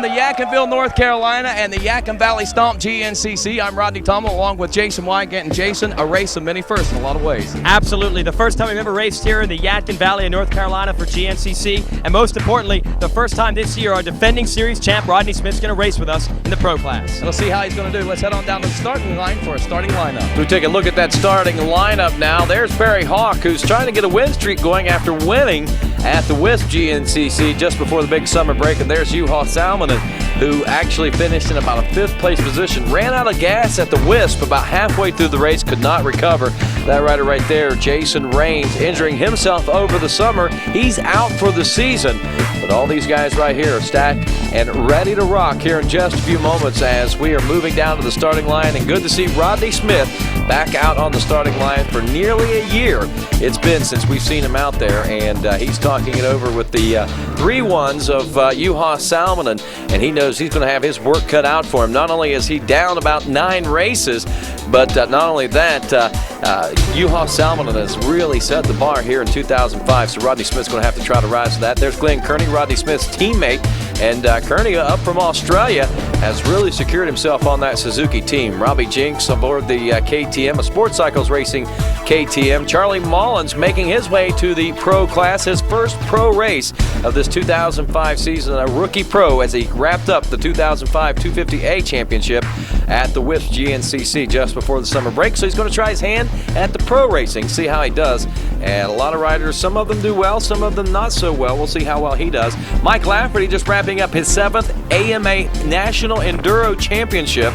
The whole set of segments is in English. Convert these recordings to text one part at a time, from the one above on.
the Yadkinville, North Carolina, and the Yadkin Valley Stomp GNCC. I'm Rodney Tommel along with Jason Wygant. And Jason, a race of many firsts in a lot of ways. Absolutely. The first time we've ever raced here in the Yadkin Valley in North Carolina for GNCC. And most importantly, the first time this year our defending series champ Rodney Smith's going to race with us in the pro class. And we'll see how he's going to do. Let's head on down to the starting line for a starting lineup. We take a look at that starting lineup now. There's Barry Hawk, who's trying to get a win streak going after winning at the Wisp GNCC just before the big summer break. And there's JUHA SALMINEN, who actually finished in about a 5th place position. Ran out of gas at the Wisp about halfway through the race, could not recover. That rider right there, Jason Raines, injuring himself over the summer. He's out for the season. But all these guys right here are stacked and ready to rock here in just a few moments as we are moving down to the starting line. And good to see Rodney Smith back out on the starting line for nearly a year. It's been since we've seen him out there, and he's talking it over with the 3-1s of JUHA SALMINEN, and he knows he's going to have his work cut out for him. Not only is he down about 9 races, but not only that, JUHA SALMINEN has really set the bar here in 2005, so Rodney Smith's going to have to try to rise to that. There's Glenn Kearney, Rodney Smith's teammate, and Kearney, up from Australia, has really secured himself on that Suzuki team. Robbie Jinks aboard the KTM, a Sports Cycles Racing KTM. Charlie Mullins making his way to the pro class, his first pro race of this 2005 season, a rookie pro as he wrapped up the 2005 250A championship at the Wisp GNCC just before the summer break. So he's going to try his hand at the pro racing, see how he does. And a lot of riders, some of them do well, some of them not so well. We'll see how well he does. Mike Lafferty just wrapping up his 7th AMA National Enduro Championship.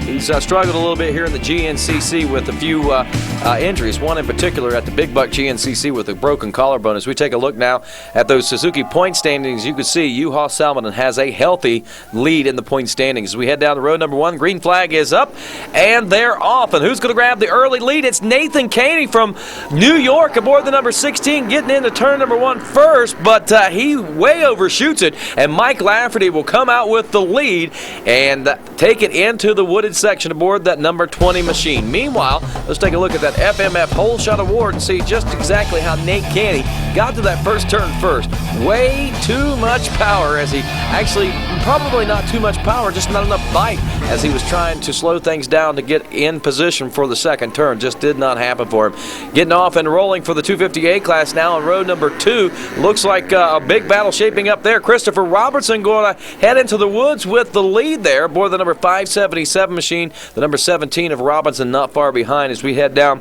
He's struggled a little bit here in the GNCC with a few injuries, one in particular at the Big Buck GNCC with a broken collarbone. As we take a look now at those Suzuki point standings, you can see JUHA SALMINEN has a healthy lead in the point standings. As we head down to road number 1, green flag is up, and they're off. And who's going to grab the early lead? It's Nathan Caney from New York aboard the number 16, getting into turn number 1 first, but he way overshoots it, and Mike Lafferty will come out with the lead and take it into the wooded section aboard that number 20 machine. Meanwhile, let's take a look at that FMF Hole Shot Award and see just exactly how Nate Caney got to that first turn first. Way too much power, as he actually, probably not too much power, just not enough bite as he was trying to slow things down to get in position for the second turn. Just did not happen for him. Getting off and rolling for the 250A class now on road number 2. Looks like a big battle shaping up there. Christopher Robertson going to head into the woods with the lead there aboard the number 577 machine. The number 17 of Robinson not far behind as we head down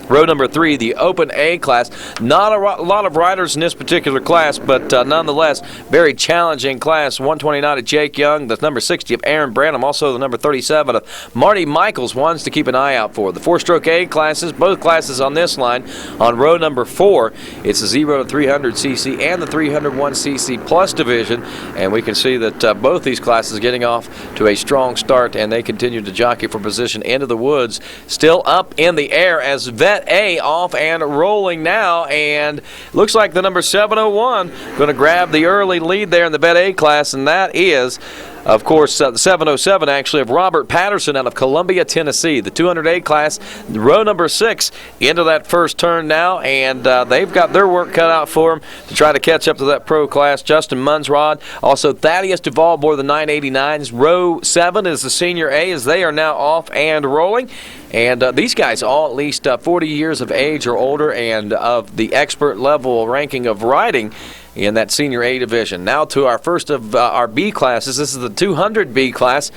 road number 3, the Open A class. Not a lot of riders in this particular class, but nonetheless, very challenging class. 129 of Jake Young, the number 60 of Aaron Branham, also the number 37 of Marty Michaels, ones to keep an eye out for. The 4-stroke A classes, both classes on this line. On road number 4, it's the 0 to 300cc and the 301cc plus division, and we can see that both these classes getting off to a strong start, and they continue to jockey for position into the woods. Still up in the air as Vet A off and rolling now, and looks like the number 701 going to grab the early lead there in the Vet A class, and that is, of course, the 707 actually of Robert Patterson out of Columbia, Tennessee. The 200A class, row number 6, into that first turn now, and they've got their work cut out for them to try to catch up to that pro class. Justin Munsrod, also Thaddeus Duvall aboard the 989s. Row 7 is the senior A as they are now off and rolling. And these guys all at least 40 years of age or older and of the expert level ranking of riding in that senior A division. Now to our first of our B classes. This is the 200B class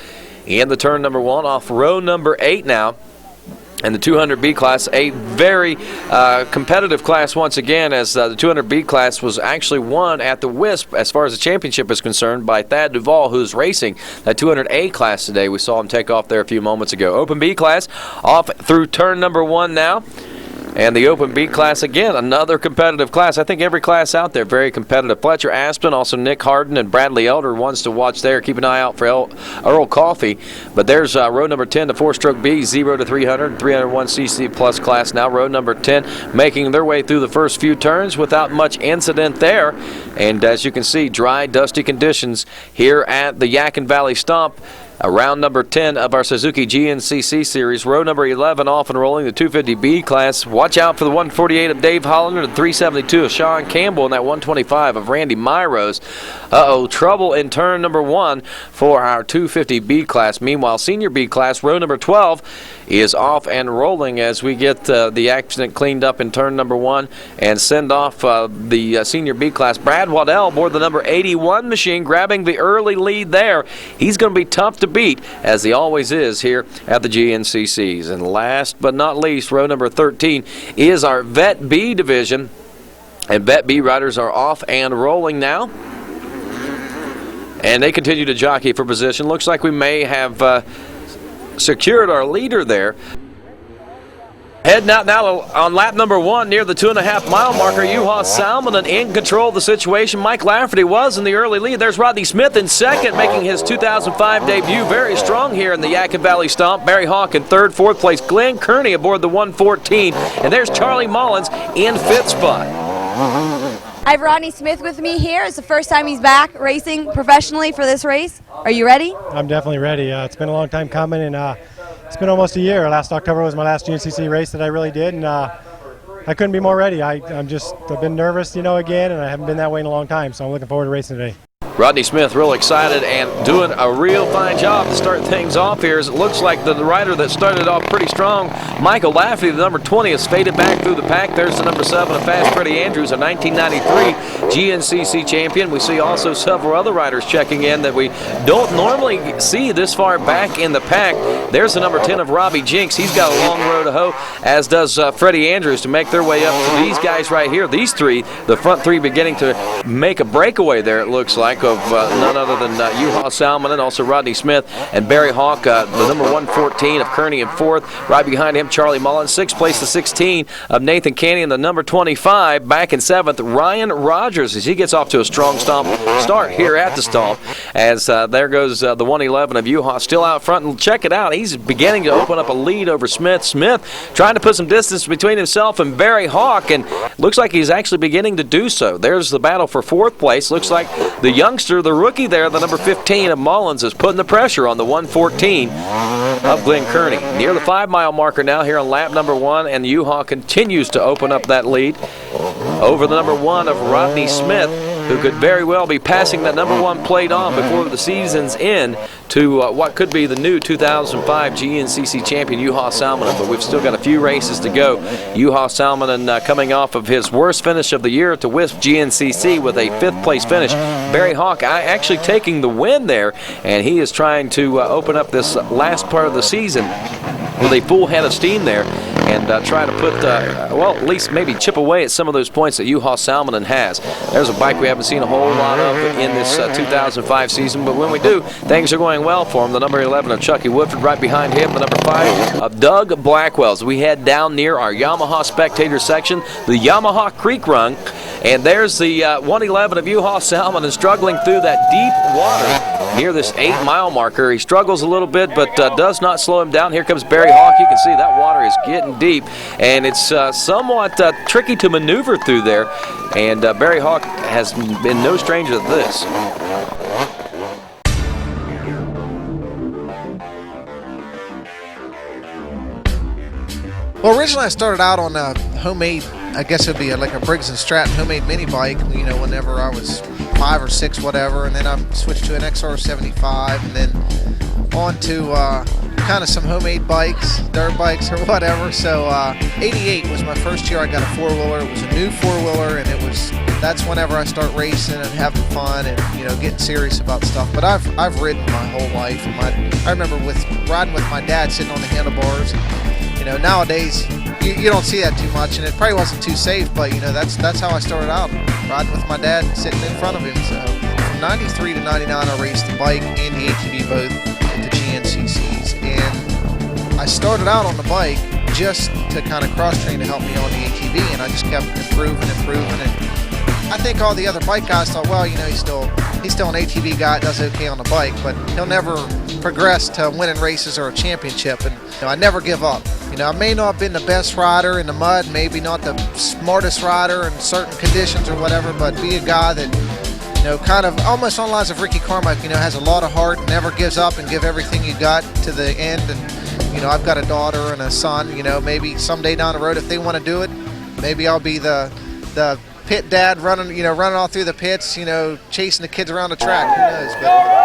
in the turn number 1 off row number 8 now. And the 200B class, a very competitive class once again, as the 200B class was actually won at the Wisp as far as the championship is concerned by Thad Duvall, who's racing that 200A class today. We saw him take off there a few moments ago. Open B class off through turn number 1 now. And the Open B class, again, another competitive class. I think every class out there very competitive. Fletcher Aspen, also Nick Harden and Bradley Elder, ones to watch there. Keep an eye out for Earl Coffey. But there's row number 10, the 4-stroke B, 0 to 300, 301cc plus class now. Row number 10 making their way through the first few turns without much incident there. And as you can see, dry, dusty conditions here at the Yadkin Valley Stomp. Round number 10 of our Suzuki GNCC series. Row number 11 off and rolling, the 250B class. Watch out for the 148 of Dave Hollander, the 372 of Sean Campbell, and that 125 of Randy Myros. Trouble in turn number 1 for our 250B class. Meanwhile, senior B class, row number 12 is off and rolling as we get the accident cleaned up in turn number 1 and send off the senior B class. Brad Waddell aboard the number 81 machine, grabbing the early lead there. He's going to be tough to beat, as he always is here at the GNCCs. And last but not least, row number 13 is our Vet B division. And Vet B riders are off and rolling now. And they continue to jockey for position. Looks like we may have secured our leader there. Heading out now on lap number 1 near the 2.5 mile marker. JUHA SALMINEN in control of the situation. Mike Lafferty was in the early lead. There's Rodney Smith in second, making his 2005 debut very strong here in the Yadkin Valley Stomp. Barry Hawk in third. Fourth place, Glenn Kearney aboard the 114. And there's Charlie Mullins in fifth spot. I have Rodney Smith with me here. It's the first time he's back racing professionally for this race. Are you ready? I'm definitely ready. It's been a long time coming, and it's been almost a year. Last October was my last GNCC race that I really did, and I couldn't be more ready. I've been nervous, again, and I haven't been that way in a long time, so I'm looking forward to racing today. Rodney Smith real excited and doing a real fine job to start things off here, as it looks like the rider that started off pretty strong, Michael Lafferty, the number 20, has faded back through the pack. There's the number 7 of Fast Freddie Andrews, a 1993 GNCC champion. We see also several other riders checking in that we don't normally see this far back in the pack. There's the number 10 of Robbie Jinks. He's got a long road to hoe, as does Freddie Andrews, to make their way up to these guys right here. These three, the front three, beginning to make a breakaway there, it looks like, of none other than JUHA SALMINEN, also Rodney Smith and Barry Hawk, the number 114 of Kearney in fourth. Right behind him, Charlie Mullins. Sixth place, the 16 of Nathan Canny, and the number 25 back in seventh, Ryan Rogers, as he gets off to a strong start here at the Stomp. As there goes the 111 of JUHA still out front, and check it out, he's beginning to open up a lead over Smith. Smith trying to put some distance between himself and Barry Hawk, and looks like he's actually beginning to do so. There's the battle for fourth place. Looks like the youngster, the rookie there, the number 15 of Mullins, is putting the pressure on the 114 of Glenn Kearney. Near the 5 mile marker now here on lap number 1, and JUHA continues to open up that lead over the number 1 of Rodney Smith, who could very well be passing that number 1 plate on before the season's end to what could be the new 2005 GNCC champion, JUHA SALMINEN. But we've still got a few races to go. JUHA SALMINEN coming off of his worst finish of the year at the WISP GNCC with a 5th place finish. Barry Hawk actually taking the win there, and he is trying to open up this last part of the season with a full head of steam there, and try to put, well, at least maybe chip away at some of those points that JUHA SALMINEN has. There's a bike we haven't seen a whole lot of in this 2005 season, but when we do, things are going well for him. The number 11 of Chucky Woodford, right behind him, the number 5 of Doug Blackwell. As we head down near our Yamaha spectator section, the Yamaha Creek Run, and there's the 111 of JUHA SALMINEN struggling through that deep water near this 8 mile marker. He struggles a little bit, but does not slow him down. Here comes Barry Hawk. You can see that water is getting deep, and it's somewhat tricky to maneuver through there, and Barry Hawk has been no stranger to this. Well, originally I started out on a homemade, I guess it would be like a Briggs & Stratton homemade mini bike, whenever I was 5 or 6, whatever, and then I switched to an XR75, and then on to kind of some homemade bikes, dirt bikes or whatever. So 88 was my first year I got a 4-wheeler. It was a new 4-wheeler, and that's whenever I start racing and having fun and getting serious about stuff. But I've ridden my whole life, and I remember riding with my dad sitting on the handlebars. Nowadays you don't see that too much, and it probably wasn't too safe, but that's how I started out, riding with my dad sitting in front of him. So from 93 to 99 I raced the bike and the ATV both at the GNCCs, and I started out on the bike just to kind of cross-train to help me on the ATV, and I just kept improving, and I think all the other bike guys thought, well, he's still an ATV guy, does okay on the bike, but he'll never progress to winning races or a championship. And I never give up. I may not have been the best rider in the mud, maybe not the smartest rider in certain conditions or whatever, but be a guy that kind of almost on lines of Ricky Carmichael, has a lot of heart, never gives up and give everything you got to the end. And, I've got a daughter and a son, maybe someday down the road if they want to do it, maybe I'll be the pit dad running, running all through the pits, chasing the kids around the track. Who knows? But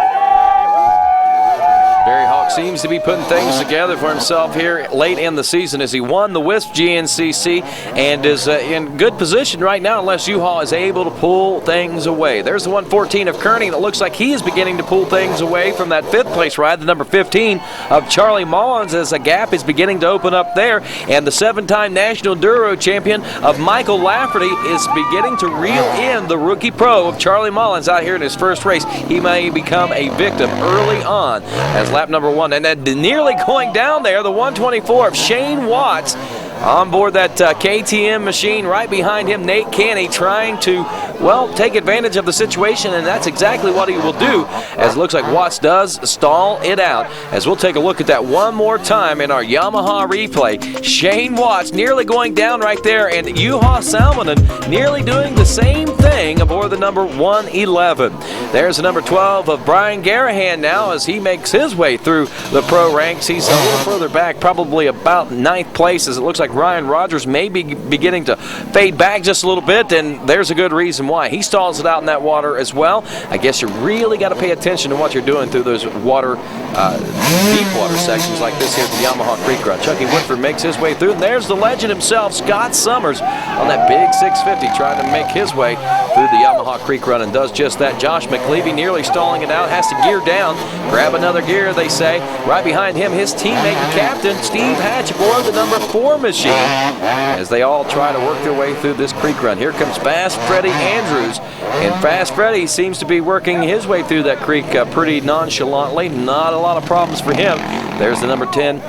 Barry Hawk seems to be putting things together for himself here late in the season as he won the WISP GNCC and is in good position right now unless JUHA is able to pull things away. There's the 114 of Kearney that looks like he is beginning to pull things away from that 5th place ride, the number 15 of Charlie Mullins, as a gap is beginning to open up there. And the 7-time National Enduro champion of Michael Lafferty is beginning to reel in the rookie pro of Charlie Mullins out here in his first race. He may become a victim early on as lap number 1. And then nearly going down there, the 124 of Shane Watts on board that KTM machine. Right behind him, Nate Canny trying to, well, take advantage of the situation, and that's exactly what he will do, as it looks like Watts does stall it out. As we'll take a look at that one more time in our Yamaha replay. Shane Watts nearly going down right there, and JUHA Salminen nearly doing the same thing aboard the number 111. There's the number 12 of Brian Garahan now as he makes his way through the pro ranks. He's a little further back, probably about 9th place, as it looks like Ryan Rogers may be beginning to fade back just a little bit, and there's a good reason why. He stalls it out in that water as well. I guess you really got to pay attention to what you're doing through those water, deep water sections like this here at the Yamaha Creek Run. Chucky Woodford makes his way through, and there's the legend himself, Scott Summers, on that big 650, trying to make his way through the Yamaha Creek Run, and does just that. Josh McLeavy nearly stalling it out, has to gear down, grab another gear, they say. Right behind him, his teammate and captain, Steve Hatch, aboard the number 4 machine, as they all try to work their way through this creek run. Here comes Fast Freddie Andrews, and Fast Freddie seems to be working his way through that creek pretty nonchalantly. Not a lot of problems for him. There's the number 10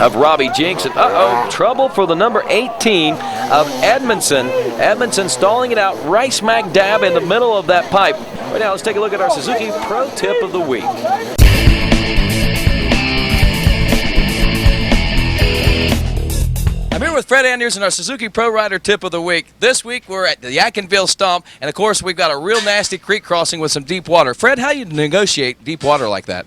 of Robbie Jinks, and trouble for the number 18 of Edmondson. Edmondson stalling it out right smack dab in the middle of that pipe. Right now, let's take a look at our Suzuki Pro Tip of the Week. I'm here with Fred Anders and our Suzuki Pro Rider Tip of the Week. This week we're at the Yadkin Stomp, and of course we've got a real nasty creek crossing with some deep water. Fred, how do you negotiate deep water like that?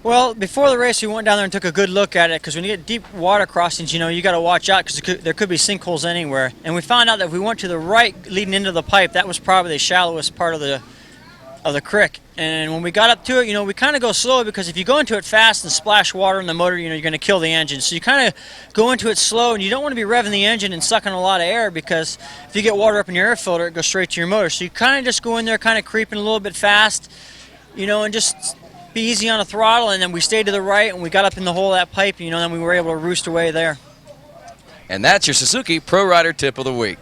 Well, before the race, we went down there and took a good look at it, because when you get deep water crossings, you got to watch out, because there could be sinkholes anywhere. And we found out that if we went to the right leading into the pipe, that was probably the shallowest part of the creek. And when we got up to it, we kind of go slow, because if you go into it fast and splash water in the motor, you're going to kill the engine. So you kind of go into it slow, and you don't want to be revving the engine and sucking a lot of air, because if you get water up in your air filter, it goes straight to your motor. So you kind of just go in there kind of creeping a little bit fast, and just be easy on the throttle. And then we stayed to the right, and we got up in the hole of that pipe, and then we were able to roost away there. And that's your Suzuki Pro Rider Tip of the Week.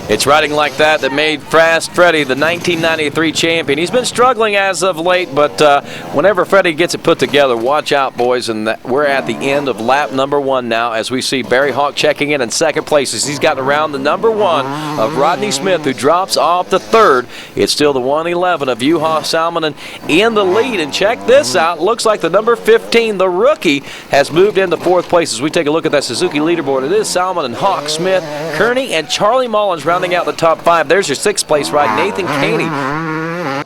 It's riding like that made Fast Freddie the 1993 champion. He's been struggling as of late, but whenever Freddie gets it put together, watch out, boys. And we're at the end of lap number 1 now, as we see Barry Hawk checking in second place as he's gotten around the number 1 of Rodney Smith, who drops off the 3rd. It's still the 111 of JUHA Salminen in the lead. And check this out. Looks like the number 15, the rookie, has moved into 4th place. As we take a look at that Suzuki leaderboard, it is Salminen, Hawk, Smith, Kearney, and Charlie Mullins rounding out the top 5. There's your 6th place ride, Nathan Caney.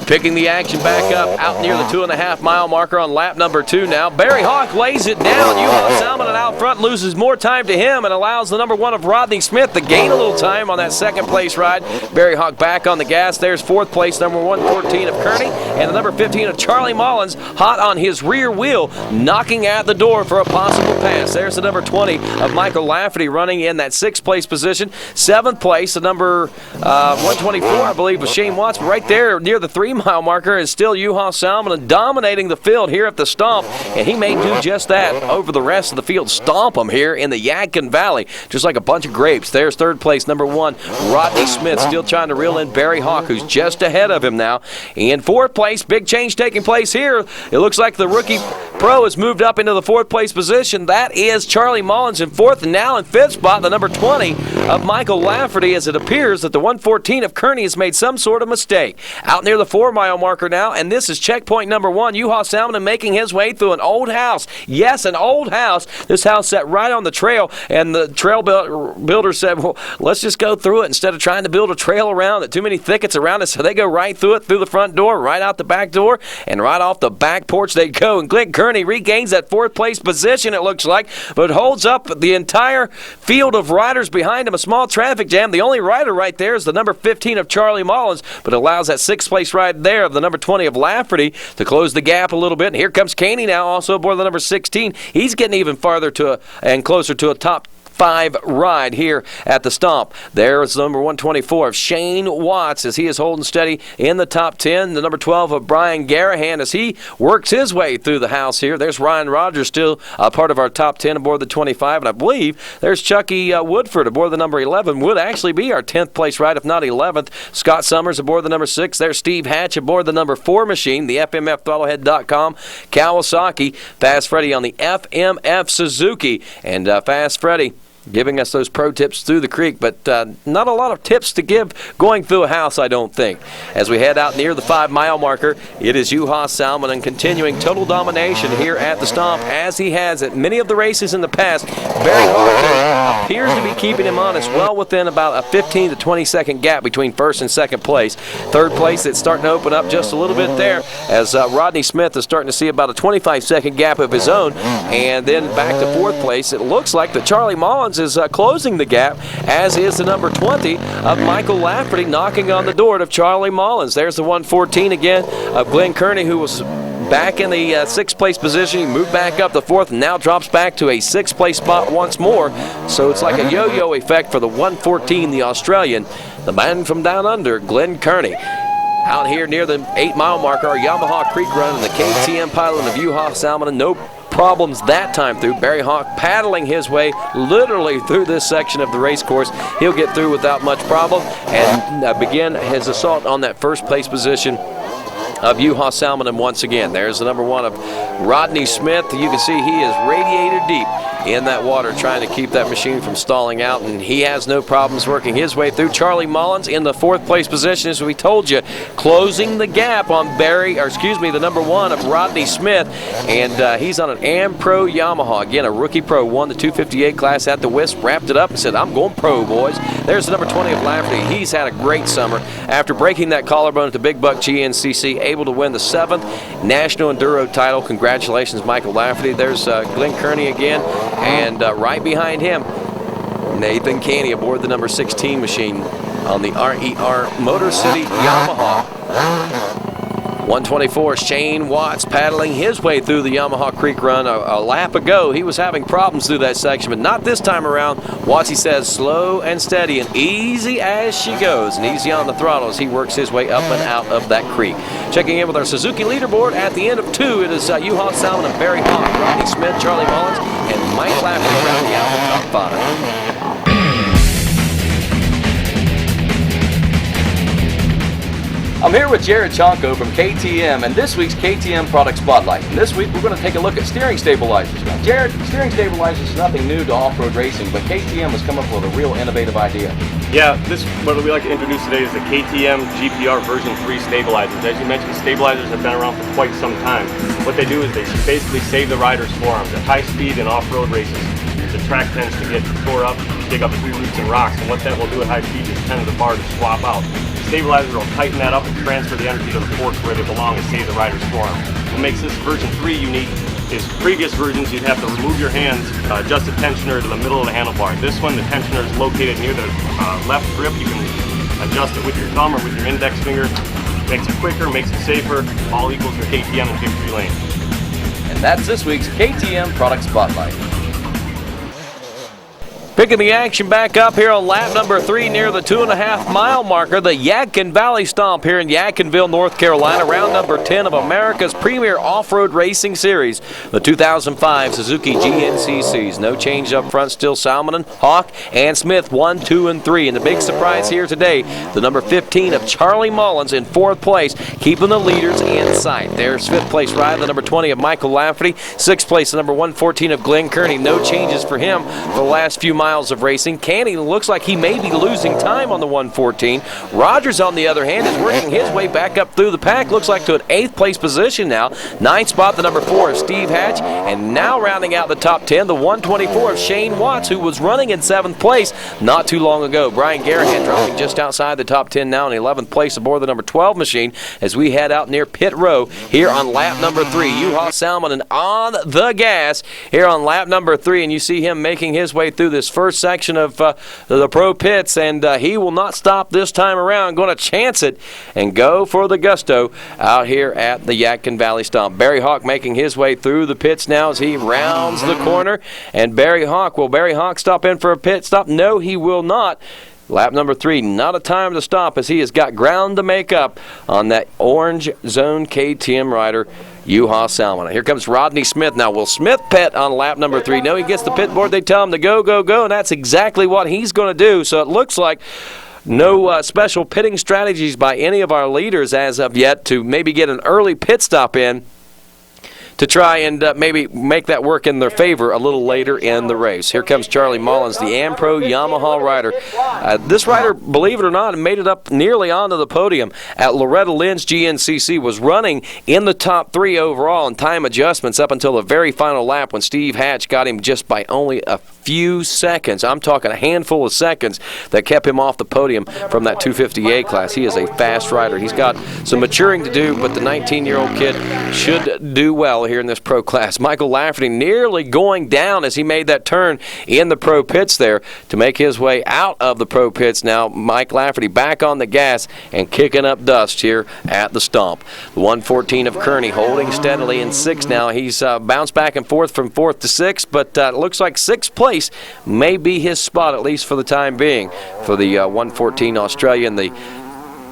Picking the action back up out near the 2.5 mile marker on lap number 2 now. Barry Hawk lays it down. JUHA Salminen out front loses more time to him and allows the number 1 of Rodney Smith to gain a little time on that 2nd place ride. Barry Hawk back on the gas. There's 4th place, number 114 of Kearney, and the number 15 of Charlie Mullins hot on his rear wheel, knocking at the door for a possible pass. There's the number 20 of Michael Lafferty running in that 6th place position. 7th place, the number 124, I believe, was Shane Watts. But right there near the 3 mile marker is still JUHA Salminen dominating the field here at the Stomp, and he may do just that over the rest of the field. Stomp him here in the Yadkin Valley, just like a bunch of grapes. There's 3rd place, number 1, Rodney Smith, still trying to reel in Barry Hawk, who's just ahead of him now. In 4th place, big change taking place here. It looks like the rookie pro has moved up into the 4th place position. That is Charlie Mullins in 4th, and now in 5th spot, the number 20 of Michael Lafferty, as it appears that the 114 of Kearney has made some sort of mistake. Out near the 4th 4-mile marker now, and this is checkpoint number 1. JUHA Salminen making his way through an old house. Yes, an old house. This house sat right on the trail, and the trail builder said, well, let's just go through it instead of trying to build a trail around it. Too many thickets around it, so they go right through it, through the front door, right out the back door, and right off the back porch they go. And Glenn Kearney regains that 4th place position, it looks like, but holds up the entire field of riders behind him. A small traffic jam. The only rider right there is the number 15 of Charlie Mullins, but allows that 6th place ride there of the number 20 of Lafferty to close the gap a little bit. And here comes Caney now, also aboard the number 16. He's getting even farther and closer to a top 5 ride here at the Stomp. There's the number 124 of Shane Watts as he is holding steady in the top 10. The number 12 of Brian Garahan as he works his way through the house here. There's Ryan Rogers still part of our top 10 aboard the 25. And I believe there's Chucky Woodford aboard the number 11. Would actually be our 10th place ride, if not 11th. Scott Summers aboard the number 6. There's Steve Hatch aboard the number 4 machine, the FMFThrottlehead.com. Kawasaki. Fast Freddy on the FMF Suzuki. And Fast Freddy giving us those pro tips through the creek, but not a lot of tips to give going through a house, I don't think. As we head out near the 5-mile marker, it is JUHA Salminen continuing total domination here at the Stomp, as he has at many of the races in the past. Barry Hawk appears to be keeping him honest, well within about a 15 to 20 second gap between 1st and 2nd place. 3rd place, it's starting to open up just a little bit there, as Rodney Smith is starting to see about a 25-second gap of his own. And then back to 4th place, it looks like that Charlie Mullins is closing the gap, as is the number 20 of Michael Lafferty, knocking on the door of Charlie Mullins. There's the 114 again of Glenn Kearney, who was back in the 6th place position. He moved back up the 4th and now drops back to a 6th place spot once more. So it's like a yo-yo effect for the 114, the Australian, the man from down under, Glenn Kearney. Out here near the 8-mile marker, our Yamaha Creek Run and the KTM pilot of JUHA Salminen. No problems that time through. Barry Hawk paddling his way literally through this section of the race course. He'll get through without much problem and begin his assault on that 1st place position of JUHA Salminen once again. There's the number 1 of Rodney Smith. You can see he is radiator deep in that water, trying to keep that machine from stalling out, and he has no problems working his way through. Charlie Mullins in the 4th place position, as we told you, closing the gap on the number 1 of Rodney Smith, and he's on an Am-Pro Yamaha. Again, a rookie pro, won the 258 class at the Wisp, wrapped it up and said, I'm going pro, boys. There's the number 20 of Lafferty. He's had a great summer. After breaking that collarbone at the Big Buck GNCC, able to win the 7th National Enduro title. Congratulations, Michael Lafferty. There's Glenn Kearney again. And right behind him, Nathan Caney aboard the number 16 machine on the RER Motor City Yamaha. 124, Shane Watts paddling his way through the Yamaha Creek Run. A lap ago, he was having problems through that section, but not this time around. Watts, he says, slow and steady and easy as she goes, and easy on the throttle as he works his way up and out of that creek. Checking in with our Suzuki leaderboard at the end of 2, it is JUHA Salminen and Barry Hawk, Rodney Smith, Charlie Mullins, and Mike Lafferty rounding out the top 5. I'm here with Jared Chonko from KTM and this week's KTM Product Spotlight. And this week we're going to take a look at steering stabilizers. Now, Jared, steering stabilizers is nothing new to off-road racing, but KTM has come up with a real innovative idea. Yeah, what we like to introduce today is the KTM GPR version 3 stabilizers. As you mentioned, stabilizers have been around for quite some time. What they do is they basically save the rider's forearms at high speed and off-road races. The track tends to get tore up, dig up tree roots and rocks, and what that will do at high speed is tend the bar to swap out. Stabilizer will tighten that up and transfer the energy to the forks where they belong and save the rider's forearm. What makes this version 3 unique is previous versions you'd have to remove your hands, adjust the tensioner to the middle of the handlebar. This one, the tensioner is located near the left grip. You can adjust it with your thumb or with your index finger. Makes it quicker, makes it safer, all equals your KTM and victory lane. And that's this week's KTM Product Spotlight. Picking the action back up here on lap number 3 near the 2.5-mile marker, the Yadkin Valley Stomp here in Yadkinville, North Carolina, round number 10 of America's premier off-road racing series, the 2005 Suzuki GNCCs. No change up front, still Salminen, Hawk, and Smith 1, 2, and 3. And the big surprise here today, the number 15 of Charlie Mullins in 4th place, keeping the leaders in sight. There's 5th place ride, the number 20 of Michael Lafferty, 6th place, the number 114 of Glenn Kearney. No changes for him for the last few miles miles of racing. Canny looks like he may be losing time on the 114. Rogers, on the other hand, is working his way back up through the pack. Looks like to an 8th place position now. 9th spot, the number 4 of Steve Hatch. And now rounding out the top 10, the 124 of Shane Watts, who was running in 7th place not too long ago. Brian Garahan dropping just outside the top 10 now in 11th place aboard the number 12 machine as we head out near pit row here on lap number 3. JUHA Salminen on the gas here on lap number 3, and you see him making his way through this first section of the pro pits, and he will not stop this time around. Going to chance it and go for the gusto out here at the Yadkin Valley Stomp. Barry Hawk making his way through the pits now as he rounds the corner, and Barry Hawk, will Barry Hawk stop in for a pit stop? No, he will not. Lap number 3, not a time to stop as he has got ground to make up on that orange zone KTM rider, JUHA Salminen. Here comes Rodney Smith. Now, will Smith pit on lap number 3? No, he gets the pit board. They tell him to go, go, go, and that's exactly what he's going to do. So it looks like no special pitting strategies by any of our leaders as of yet to maybe get an early pit stop in to try and maybe make that work in their favor a little later in the race. Here comes Charlie Mullins, the AmPro Yamaha rider. This rider, believe it or not, made it up nearly onto the podium at Loretta Lynn's GNCC, was running in the top 3 overall in time adjustments up until the very final lap when Steve Hatch got him just by only a few seconds. I'm talking a handful of seconds that kept him off the podium from that 250A class. He is a fast rider. He's got some maturing to do, but the 19-year-old kid should do well here in this pro class. Michael Lafferty nearly going down as he made that turn in the pro pits there to make his way out of the pro pits. Now Mike Lafferty back on the gas and kicking up dust here at the Stomp. The 114 of Kearney holding steadily in 6th now. He's bounced back and forth from 4th to 6th, but it looks like 6th place may be his spot, at least for the time being, for the 114 Australian, the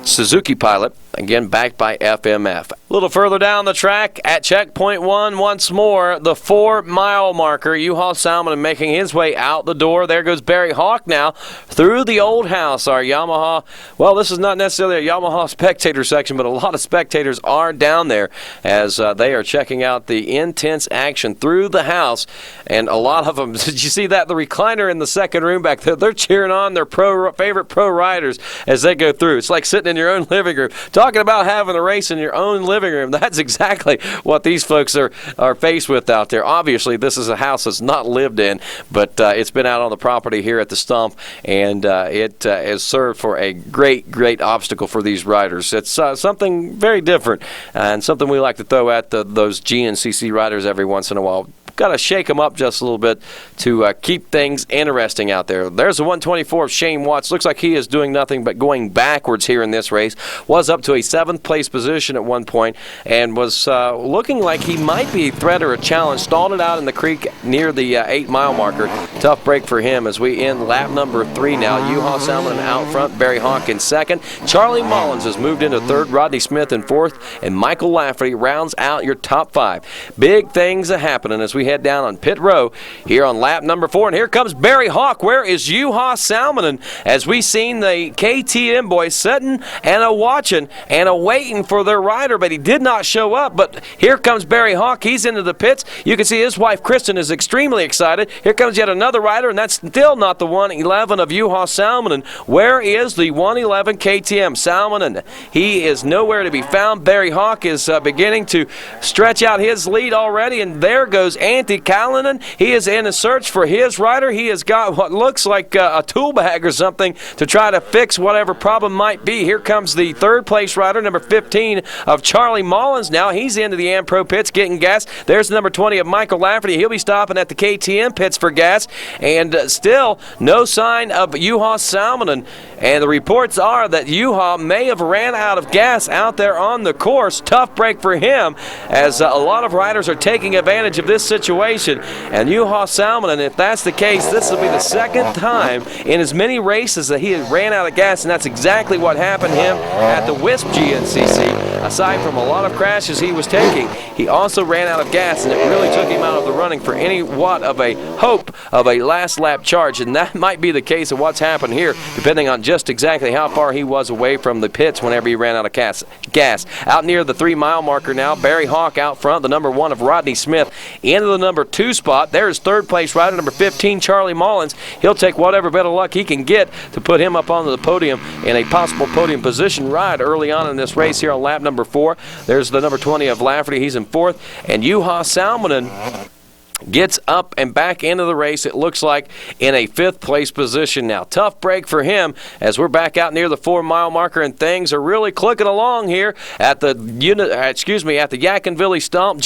Suzuki pilot, again backed by FMF. A little further down the track at checkpoint 1 once more, the 4-mile marker. JUHA Salminen making his way out the door. There goes Barry Hawk now through the old house. Our Yamaha, well, this is not necessarily a Yamaha spectator section, but a lot of spectators are down there as they are checking out the intense action through the house. And a lot of them, did you see that? The recliner in the second room back there, they're cheering on their favorite pro riders as they go through. It's like sitting in your own living room. Talking about having a race in your own living room, that's exactly what these folks are faced with out there. Obviously, this is a house that's not lived in, but it's been out on the property here at the Stomp, and it has served for a great obstacle for these riders. It's something very different and something we like to throw at those GNCC riders every once in a while. Got to shake them up just a little bit to keep things interesting out there. There's the 124 of Shane Watts. Looks like he is doing nothing but going backwards here in this race. Was up to a 7th place position at one point and was looking like he might be a threat or a challenge. Stalled it out in the creek near the 8-mile marker. Tough break for him as we end lap number 3 now. JUHA Salminen out front, Barry Hawk in 2nd. Charlie Mullins has moved into 3rd, Rodney Smith in 4th, and Michael Lafferty rounds out your top 5. Big things are happening as we head down on pit row here on lap number 4. And here comes Barry Hawk. Where is JUHA Salminen? As we seen the KTM boys sitting and a-watching and a-waiting for their rider, but he did not show up. But here comes Barry Hawk. He's into the pits. You can see his wife, Kristen, is extremely excited. Here comes yet another rider, and that's still not the 111 of JUHA Salminen. Where is the 111 KTM Salminen? He is nowhere to be found. Barry Hawk is beginning to stretch out his lead already, and there goes Antti Kallinen. He is in a search for his rider. He has got what looks like a tool bag or something to try to fix whatever problem might be. Here comes the 3rd place rider, number 15 of Charlie Mullins. Now he's into the AmPro pits getting gas. There's the number 20 of Michael Lafferty. He'll be stopping at the KTM pits for gas. And still no sign of JUHA Salminen. And the reports are that JUHA may have ran out of gas out there on the course. Tough break for him as a lot of riders are taking advantage of this situation. And JUHA Salminen, if that's the case, this will be the 2nd time in as many races that he has ran out of gas, and that's exactly what happened to him at the Wisp GNCC. Aside from a lot of crashes he was taking, he also ran out of gas, and it really took him out of the running for any what of a hope of a last lap charge. And that might be the case of what's happened here, depending on just exactly how far he was away from the pits whenever he ran out of gas. Out near the 3-mile marker now, Barry Hawk out front, the number 1 of Rodney Smith into the number 2 spot. There's third place rider, number 15, Charlie Mullins. He'll take whatever bit of luck he can get to put him up onto the podium in a possible podium position ride early on in this race here on lap number 4. There's the number 20 of Lafferty. He's in 4th. And JUHA Salminen gets up and back into the race, it looks like, in a 5th place position now. Tough break for him as we're back out near the 4-mile marker, and things are really clicking along here at the Yadkin Valley Stomp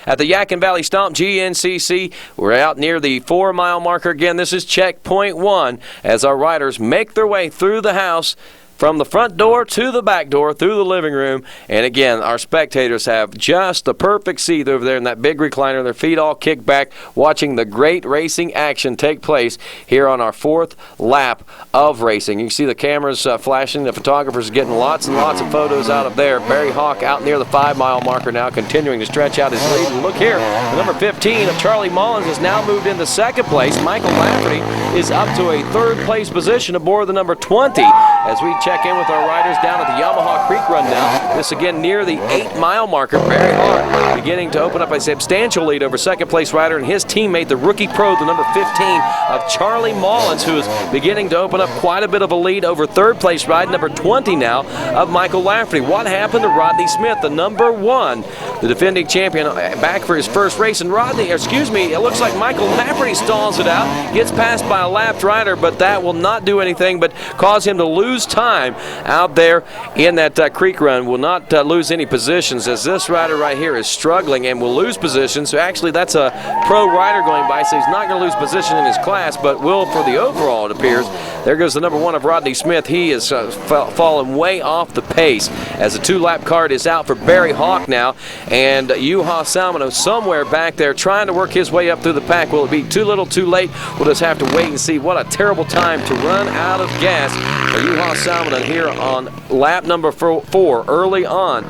At the Yadkin Valley Stomp GNCC. We're out near the 4-mile marker again. This is checkpoint 1 as our riders make their way through the house from the front door to the back door, through the living room. And again, our spectators have just the perfect seat over there in that big recliner, their feet all kicked back, watching the great racing action take place here on our 4th lap of racing. You can see the cameras flashing. The photographers getting lots and lots of photos out of there. Barry Hawk out near the 5-mile marker now, continuing to stretch out his lead. And look here, the number 15 of Charlie Mullins has now moved into 2nd place. Michael Lafferty is up to a 3rd place position aboard the number 20 as we check in with our riders down at the Yamaha Creek Run now. This again near the 8-mile marker. Barry Hart beginning to open up a substantial lead over 2nd place rider and his teammate, the rookie pro, the number 15 of Charlie Mullins, who is beginning to open up quite a bit of a lead over 3rd place ride, number 20 now of Michael Lafferty. What happened to Rodney Smith, the number 1, the defending champion, back for his first race? And it looks like Michael Lafferty stalls it out, gets passed by a lapped rider, but that will not do anything but cause him to lose time out there in that creek run. Will not lose any positions as this rider right here is struggling and will lose positions. So actually that's a pro rider going by, so he's not going to lose position in his class, but will for the overall, it appears. There goes the number 1 of Rodney Smith. He is fallen way off the pace as the 2-lap card is out for Barry Hawk now, and JUHA Salminen somewhere back there trying to work his way up through the pack. Will it be too little too late? We'll just have to wait and see. What a terrible time to run out of gas for JUHA Salminen here on lap number 4 early on.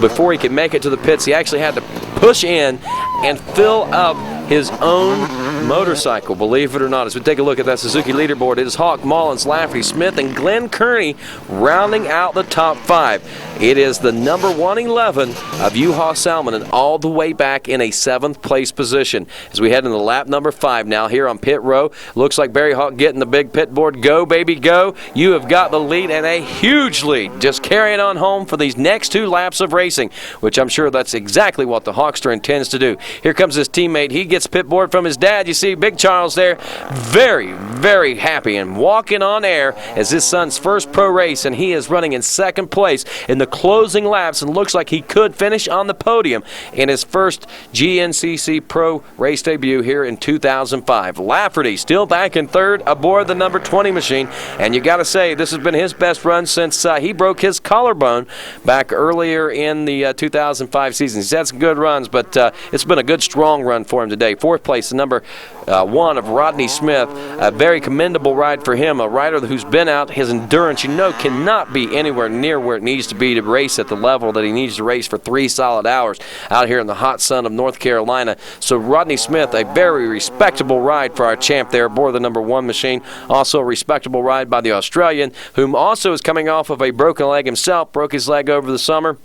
Before he could make it to the pits, he actually had to push in and fill up his own motorcycle, believe it or not. As we take a look at that Suzuki leaderboard, it is Hawk, Mullins, Lafferty, Smith, and Glenn Kearney rounding out the top 5. It is the number 111 of JUHA Salminen all the way back in a 7th place position. As we head into lap number 5 now here on pit row, looks like Barry Hawk getting the big pit board. Go, baby, go. You have got the lead, and a huge lead. Just carrying on home for these next 2 laps of racing, which I'm sure that's exactly what the Hawkster intends to do. Here comes his teammate. He gets pit board from his dad. You see Big Charles there, very, very happy and walking on air as his son's first pro race, and he is running in 2nd place in the closing laps and looks like he could finish on the podium in his first GNCC pro race debut here in 2005. Lafferty still back in 3rd aboard the number 20 machine, and you got to say this has been his best run since he broke his collarbone back earlier in the 2005 season. He's had some good runs, but it's been a good strong run for him today. 4th place, the number 1 of Rodney Smith. A very commendable ride for him, a rider who's been out. His endurance, cannot be anywhere near where it needs to be to race at the level that he needs to race for 3 solid hours out here in the hot sun of North Carolina. So Rodney Smith, a very respectable ride for our champ there aboard the number 1 machine. Also a respectable ride by the Australian, whom also is coming off of a broken leg himself. Broke his leg over the summer.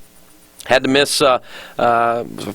Had to miss a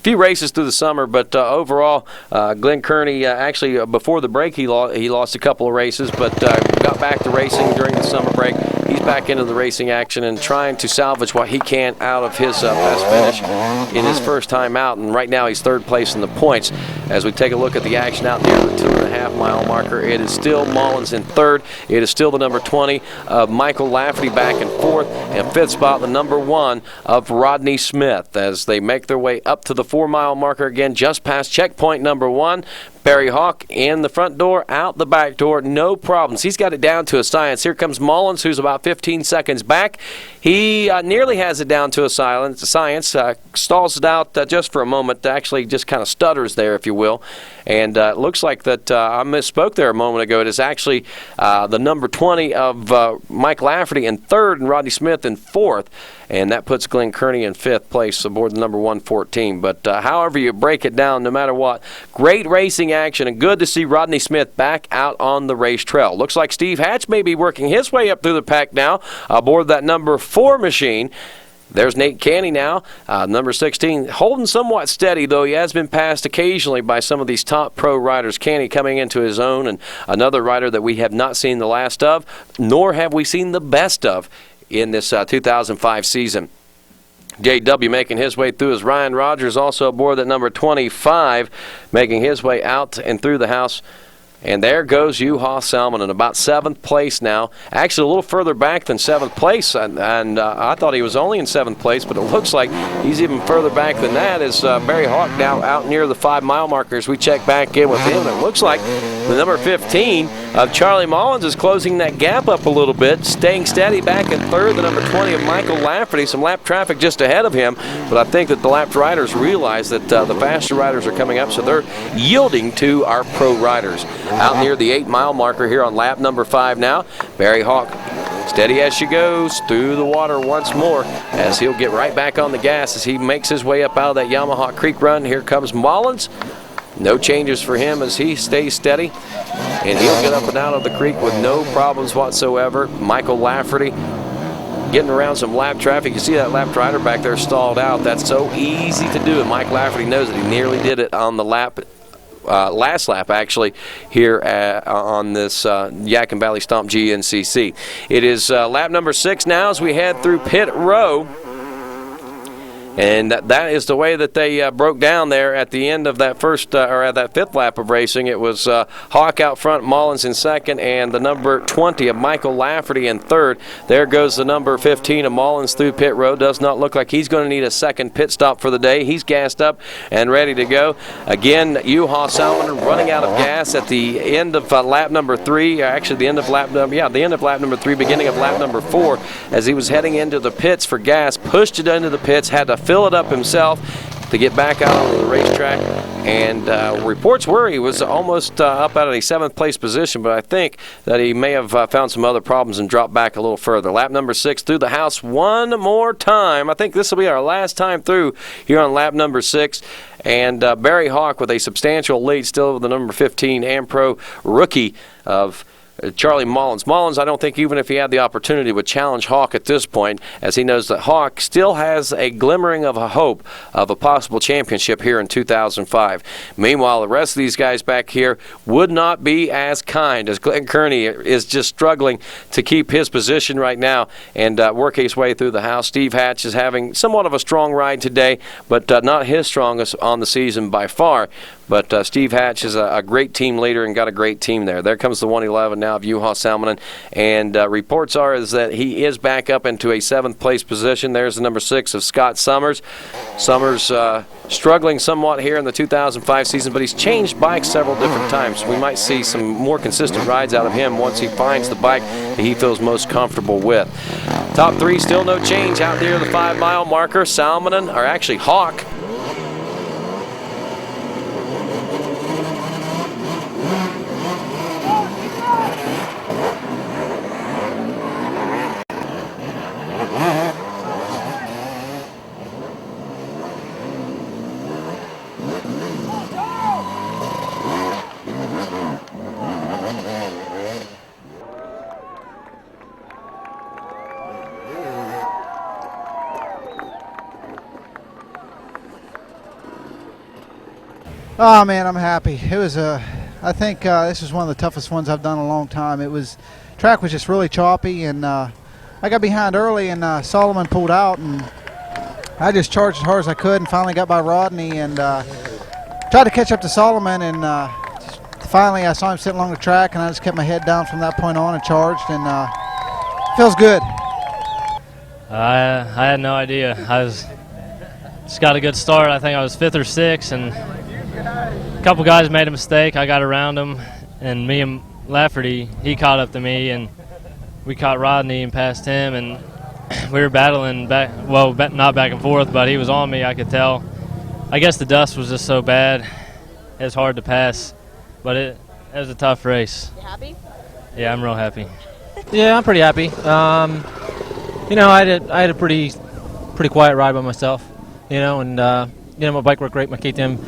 few races through the summer, but overall, Glenn Kearney, actually before the break, he lost a couple of races, but got back to racing during the summer break. He's back into the racing action and trying to salvage what he can out of his best finish in his first time out, and right now he's 3rd place in the points. As we take a look at the action out near the 2.5-mile marker, it is still Mullins in 3rd. It is still the number 20 of Michael Lafferty back in 4th, and 5th spot, the number 1 of Rodney Smith. As they make their way up to the 4-mile marker again, just past checkpoint number 1. Barry Hawk in the front door, out the back door, no problems. He's got it down to a science. Here comes Mullins, who's about 15 seconds back. He nearly has it down to a science, stalls it out just for a moment, actually just kind of stutters there, if you will. And it looks like that I misspoke there a moment ago. It is actually the number 20 of Mike Lafferty in 3rd and Rodney Smith in 4th. And that puts Glenn Kearney in 5th place aboard the number 114. But however you break it down, no matter what, great racing action, and good to see Rodney Smith back out on the race trail. Looks like Steve Hatch may be working his way up through the pack now aboard that number 4 machine. There's Nate Canny now, number 16, holding somewhat steady, though he has been passed occasionally by some of these top pro riders. Canny coming into his own, and another rider that we have not seen the last of, nor have we seen the best of in this 2005 season. JW making his way through as Ryan Rogers also aboard at number 25, making his way out and through the house. And there goes JUHA Salminen, about 7th place now. Actually, a little further back than 7th place, and I thought he was only in 7th place, but it looks like he's even further back than that. As Barry Hawk now out near the 5-mile markers. We check back in with him, and it looks like the number 15 of Charlie Mullins is closing that gap up a little bit, staying steady back in 3rd. The number 20 of Michael Lafferty, some lap traffic just ahead of him, but I think that the lapped riders realize that the faster riders are coming up, so they're yielding to our pro riders. Out near the 8-mile marker here on lap number 5 now. Barry Hawk steady as she goes through the water once more as he'll get right back on the gas as he makes his way up out of that Yamaha Creek run. Here comes Mullins. No changes for him as he stays steady, and he'll get up and out of the creek with no problems whatsoever. Michael Lafferty getting around some lap traffic. You see that lap rider back there stalled out. That's so easy to do, and Mike Lafferty knows that he nearly did it on the lap. Last lap, actually, here on this Yadkin Valley Stomp GNCC. It is lap number 6 now as we head through pit row. And that is the way that they broke down there at the end of that first, or at that 5th lap of racing. It was Hawk out front, Mullins in 2nd, and the number 20 of Michael Lafferty in 3rd. There goes the number 15 of Mullins through pit road. Does not look like he's going to need a second pit stop for the day. He's gassed up and ready to go. Again, JUHA Salminen running out of gas at the end of lap number 3. Actually, the end of lap number, the end of lap number 3, beginning of lap number 4, as he was heading into the pits for gas, pushed it into the pits, had to fill it up himself to get back out on the racetrack, and reports were he was almost up out of a 7th place position, but I think that he may have found some other problems and dropped back a little further. Lap number 6 through the house one more time. I think this will be our last time through here on lap number 6, and Barry Hawk with a substantial lead still over the number 15 AmPro rookie of Charlie Mullins. Mullins, I don't think even if he had the opportunity would challenge Hawk at this point, as he knows that Hawk still has a glimmering of a hope of a possible championship here in 2005. Meanwhile, the rest of these guys back here would not be as kind, as Glenn Kearney is just struggling to keep his position right now and work his way through the house. Steve Hatch is having somewhat of a strong ride today, but not his strongest on the season by far. But Steve Hatch is a great team leader and got a great team there. There comes the 111 now of JUHA Salminen, and reports are is that he is back up into a 7th place position. There's the number 6 of Scott Summers. Summers struggling somewhat here in the 2005 season, but he's changed bikes several different times. We might see some more consistent rides out of him once he finds the bike that he feels most comfortable with. Top 3 still no change out near the 5-mile marker. Salminen, or actually Hawk, Oh man, I'm happy. It was I think this is one of the toughest ones I've done in a long time. Track was just really choppy, and I got behind early, and Solomon pulled out, and I just charged as hard as I could, and finally got by Rodney, and tried to catch up to Solomon, and finally I saw him sitting along the track, and I just kept my head down from that point on and charged, and feels good. I had no idea. I just got a good start. I think I was 5th or 6th, and a couple guys made a mistake. I got around them, and me and Lafferty, he caught up to me, and we caught Rodney and passed him, and we were battling back, well, not back and forth, but he was on me, I could tell. I guess the dust was just so bad, it was hard to pass, but it was a tough race. You happy? Yeah, I'm real happy. Yeah, I'm pretty happy. You know, I had a pretty quiet ride by myself, you know, and you know, my bike worked great. My KTM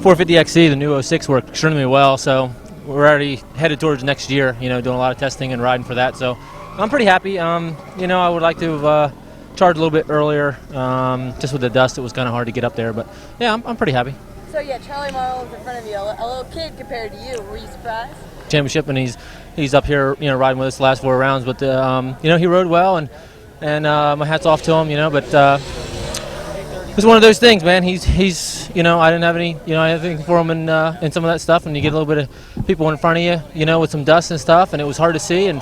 450XC, the new 06, worked extremely well, so we're already headed towards next year, you know, doing a lot of testing and riding for that, so I'm pretty happy. You know, I would like to have charged a little bit earlier. Just with the dust, it was kind of hard to get up there. But yeah, I'm pretty happy. So yeah, Charlie Marlin's in front of you, a little kid compared to you. Were you surprised? Championship, and he's up here, riding with us the last 4 rounds. But he rode well, and my hat's off to him. But it was one of those things, man. He's I didn't have anything for him in some of that stuff, and you get a little bit of people in front of you, with some dust and stuff, and it was hard to see, and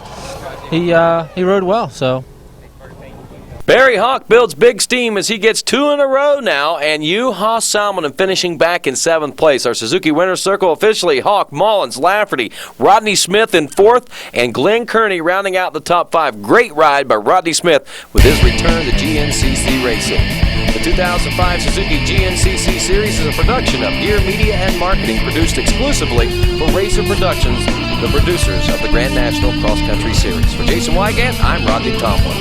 he rode well, so. Barry Hawk builds big steam as he gets 2 in a row now, and JUHA Salminen finishing back in 7th place. Our Suzuki Winner's Circle officially Hawk, Mullins, Lafferty, Rodney Smith in 4th, and Glenn Kearney rounding out the top 5. Great ride by Rodney Smith with his return to GNCC racing. The 2005 Suzuki GNCC Series is a production of Gear Media and Marketing, produced exclusively for Racer Productions, the producers of the Grand National Cross Country Series. For Jason Wygant, I'm Rodney Tomlin.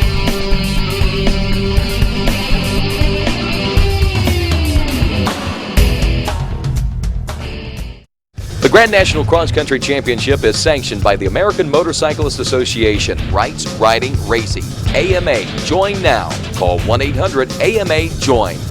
The Grand National Cross Country Championship is sanctioned by the American Motorcyclist Association. Rights, Riding, Racing. AMA. Join now. Call 1-800-AMA-JOIN.